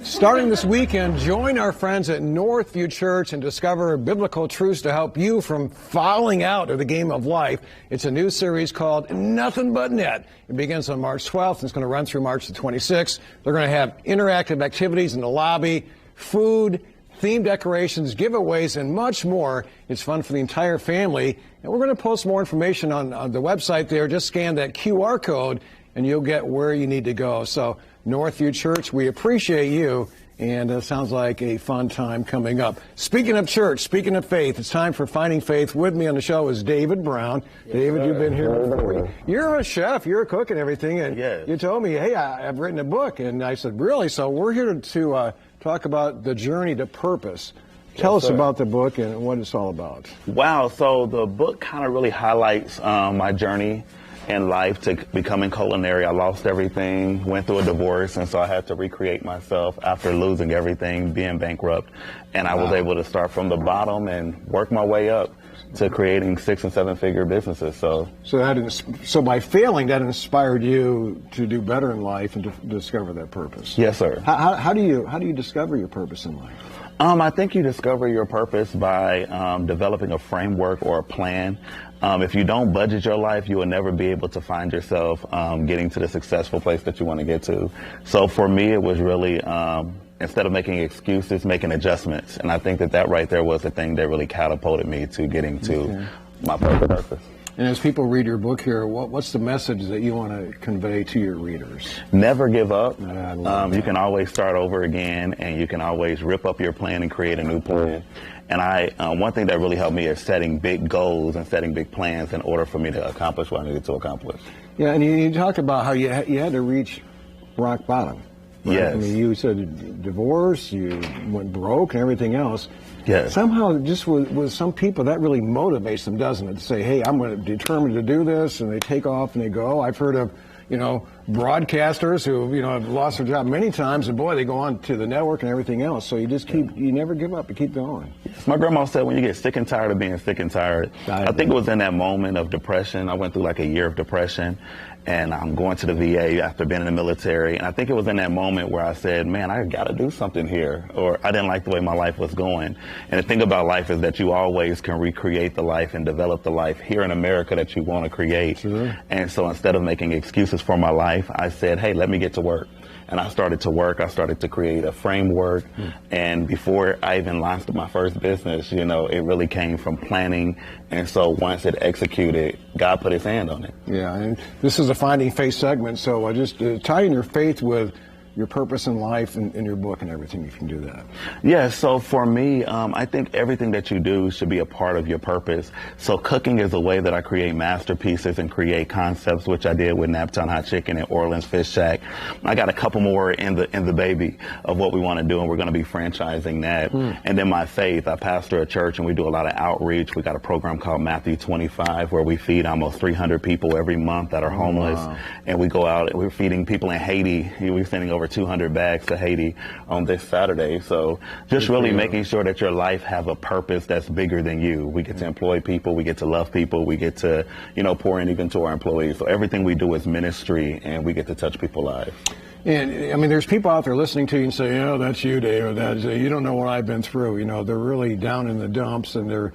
Starting this weekend, join our friends at Northview Church and discover biblical truths to help you from falling out of the game of life. It's a new series called Nothing But Net. It begins on March 12th and it's going to run through March the 26th. They're going to have interactive activities in the lobby, food, theme decorations, giveaways, and much more. It's fun for the entire family. And we're going to post more information on the website there. Just scan that QR code and you'll get where you need to go. So Northview Church, we appreciate you, and it sounds like a fun time coming up. Speaking of church, speaking of faith, it's time for Finding Faith. With me on the show is David Brown. Yes, David, you've been here before. You're a chef, you're a cook and everything, and yes. You told me, hey, I've written a book, and I said, really? So we're here to talk about the journey to purpose. Tell us about the book and what it's all about. Wow, so the book kind of really highlights my journey in life to becoming culinary. I lost everything, went through a divorce, and so I had to recreate myself after losing everything, being bankrupt. And I was able to start from the bottom and work my way up to creating 6- and 7-figure businesses. So by failing, that inspired you to do better in life and to discover that purpose. Yes, sir. How do you discover your purpose in life? I think you discover your purpose by developing a framework or a plan. If you don't budget your life, you will never be able to find yourself getting to the successful place that you want to get to. So for me, it was really, instead of making excuses, making adjustments. And I think that right there was the thing that really catapulted me to getting to my purpose. And as people read your book here, what's the message that you want to convey to your readers? Never give up. You can always start over again, and you can always rip up your plan and create a new plan. And one thing that really helped me is setting big goals and setting big plans in order for me to accomplish what I needed to accomplish. Yeah, and you talked about how you had to reach rock bottom. Right? Yes. I mean, you said divorce, you went broke and everything else. Yes. Somehow, just with some people, that really motivates them, doesn't it? To say, hey, I'm going to determine to do this, and they take off and they go. I've heard of, broadcasters who, have lost their job many times, and boy, they go on to the network and everything else. So you just you never give up, you keep going. My grandma said when you get sick and tired of being sick and tired, I think it was in that moment of depression. I went through like a year of depression, and I'm going to the VA after being in the military. And I think it was in that moment where I said, man, I got to do something here, or I didn't like the way my life was going. And the thing about life is that you always can recreate the life and develop the life here in America that you want to create. Sure. And so instead of making excuses for my life, I said, hey, let me get to work. And I started to work. I started to create a framework. And before I even launched my first business, it really came from planning. And so once it executed, God put his hand on it. Yeah, and this is a Finding Faith segment. So just tying your faith with your purpose in life and in your book and everything, if you can do that. Yeah, so for me, I think everything that you do should be a part of your purpose. So cooking is a way that I create masterpieces and create concepts, which I did with Naptown Hot Chicken and Orleans Fish Shack. I got a couple more in the baby of what we want to do, and we're going to be franchising that. And then my faith, I pastor a church, and we do a lot of outreach. We got a program called Matthew 25, where we feed almost 300 people every month that are homeless. Wow. And we go out, we're feeding people in Haiti. We're sending over 200 bags to Haiti on this Saturday. So just really making sure that your life have a purpose that's bigger than you. We get to employ people, we get to love people, we get to, pour in even to our employees. So everything we do is ministry, and we get to touch people's lives. And I mean, there's people out there listening to you and say, that's you, Dave, or that's you don't know what I've been through. They're really down in the dumps and they're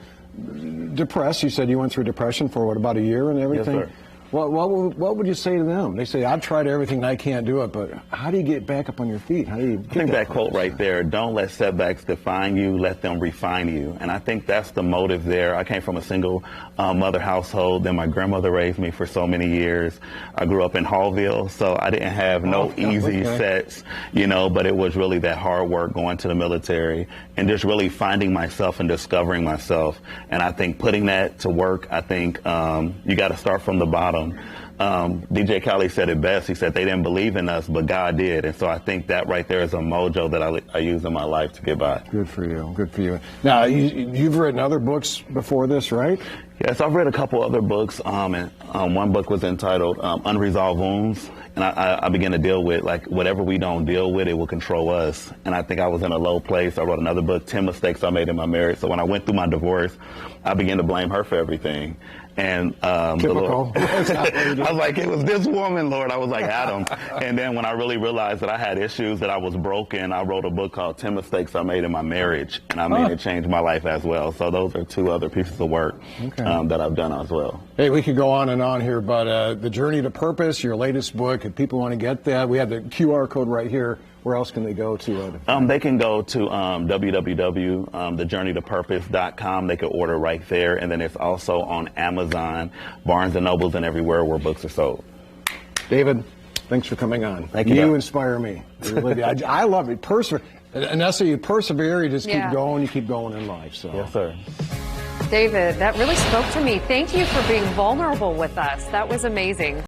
depressed. You said you went through depression for about a year and everything? Yes, sir. What would you say to them? They say, I've tried everything, I can't do it, but how do you get back up on your feet? How do you I think that quote right there, don't let setbacks define you, let them refine you. And I think that's the motive there. I came from a single mother household. Then my grandmother raised me for so many years. I grew up in Hallville, so I didn't have no easy sets, but it was really that hard work going to the military and just really finding myself and discovering myself. And I think putting that to work, I think you got to start from the bottom. DJ Khaled said it best. He said they didn't believe in us, but God did. And so I think that right there is a mojo that I use in my life to get by. Good for you. Good for you. Now, you've written other books before this, right? Yes, I've read a couple other books. And one book was entitled Unresolved Wounds. And I began to deal with, whatever we don't deal with, it will control us. And I think I was in a low place. I wrote another book, 10 Mistakes I Made in My Marriage. So when I went through my divorce, I began to blame her for everything. And Typical. I was like, it was this woman, Lord. I was like, Adam. And then when I really realized that I had issues, that I was broken, I wrote a book called 10 Mistakes I Made in My Marriage, and I mean, it changed my life as well. So those are 2 other pieces of work that I've done as well. Hey, we could go on and on here, but The Journey to Purpose, your latest book, if people want to get that, we have the QR code right here. Where else can they go to? They can go to www.thejourneytopurpose.com. They can order right there. And then it's also on Amazon, Barnes & Nobles, and everywhere where books are sold. David, thanks for coming on. Thank you. You inspire me. Really, I love it. Anessa, you persevere, you just keep going, you keep going in life. So. Yes, sir. David, that really spoke to me. Thank you for being vulnerable with us. That was amazing.